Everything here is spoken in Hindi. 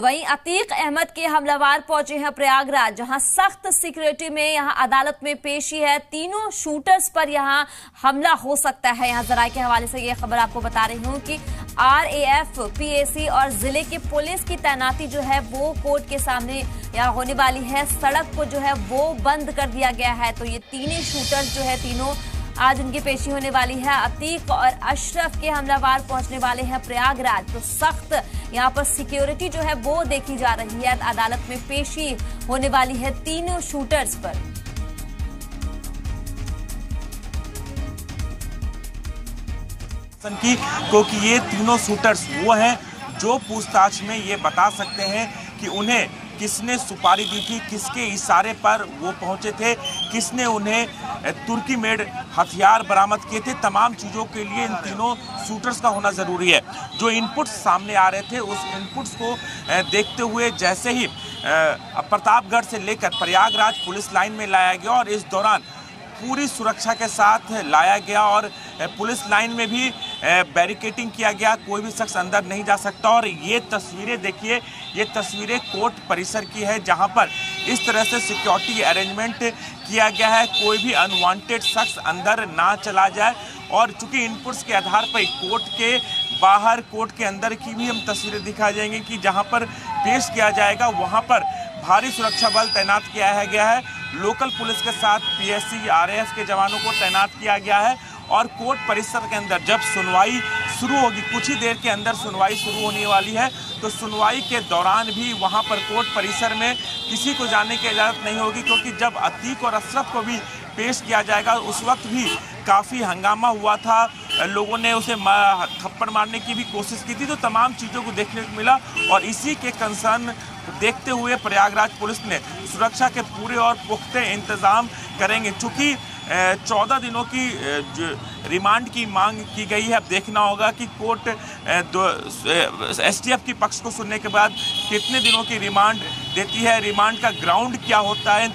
वहीं अतीक अहमद के हमलावर पहुंचे हैं प्रयागराज, जहां सख्त सिक्योरिटी में यहां अदालत में पेशी है। तीनों शूटर्स पर यहां हमला हो सकता है। यहां जराये के हवाले से यह खबर आपको बता रही हूं कि RAF, PAC और जिले की पुलिस की तैनाती जो है वो कोर्ट के सामने यहां होने वाली है। सड़क को जो है वो बंद कर दिया गया है। तो ये तीनों शूटर्स जो है तीनों आज उनकी पेशी होने वाली है। अतीक और अशरफ के हमलावर पहुंचने वाले हैं प्रयागराज। तो सख्त यहां पर सिक्योरिटी जो है वो देखी जा रही है। अदालत में पेशी होने वाली है तीनों शूटर्स पर। क्योंकि ये तीनों शूटर्स वो हैं जो पूछताछ में ये बता सकते हैं कि उन्हें किसने सुपारी दी थी, किसके इशारे पर वो पहुंचे थे, किसने उन्हें तुर्की मेड हथियार बरामद किए थे। तमाम चीज़ों के लिए इन तीनों शूटर्स का होना ज़रूरी है। जो इनपुट्स सामने आ रहे थे उस इनपुट्स को देखते हुए जैसे ही प्रतापगढ़ से लेकर प्रयागराज पुलिस लाइन में लाया गया और इस दौरान पूरी सुरक्षा के साथ लाया गया और पुलिस लाइन में भी बैरिकेडिंग किया गया, कोई भी शख्स अंदर नहीं जा सकता। और ये तस्वीरें देखिए, ये तस्वीरें कोर्ट परिसर की है जहां पर इस तरह से सिक्योरिटी अरेंजमेंट किया गया है, कोई भी अनवांटेड शख्स अंदर ना चला जाए। और चूंकि इनपुट्स के आधार पर कोर्ट के बाहर, कोर्ट के अंदर की भी हम तस्वीरें दिखा जाएंगे कि जहां पर पेश किया जाएगा वहां पर भारी सुरक्षा बल तैनात किया गया है। लोकल पुलिस के साथ PSC, RAF के जवानों को तैनात किया गया है। और कोर्ट परिसर के अंदर जब सुनवाई शुरू होगी, कुछ ही देर के अंदर सुनवाई शुरू होने वाली है, तो सुनवाई के दौरान भी वहां पर कोर्ट परिसर में किसी को जाने की इजाज़त नहीं होगी। क्योंकि जब अतीक और अशरफ को भी पेश किया जाएगा उस वक्त भी काफ़ी हंगामा हुआ था, लोगों ने उसे थप्पड़ मारने की भी कोशिश की थी। तो तमाम चीज़ों को देखने को मिला और इसी के कंसर्न देखते हुए प्रयागराज पुलिस ने सुरक्षा के पूरे और पुख्ते इंतज़ाम करेंगे। चूँकि 14 दिनों की रिमांड की मांग की गई है। अब देखना होगा कि कोर्ट STF की पक्ष को सुनने के बाद कितने दिनों की रिमांड देती है, रिमांड का ग्राउंड क्या होता है।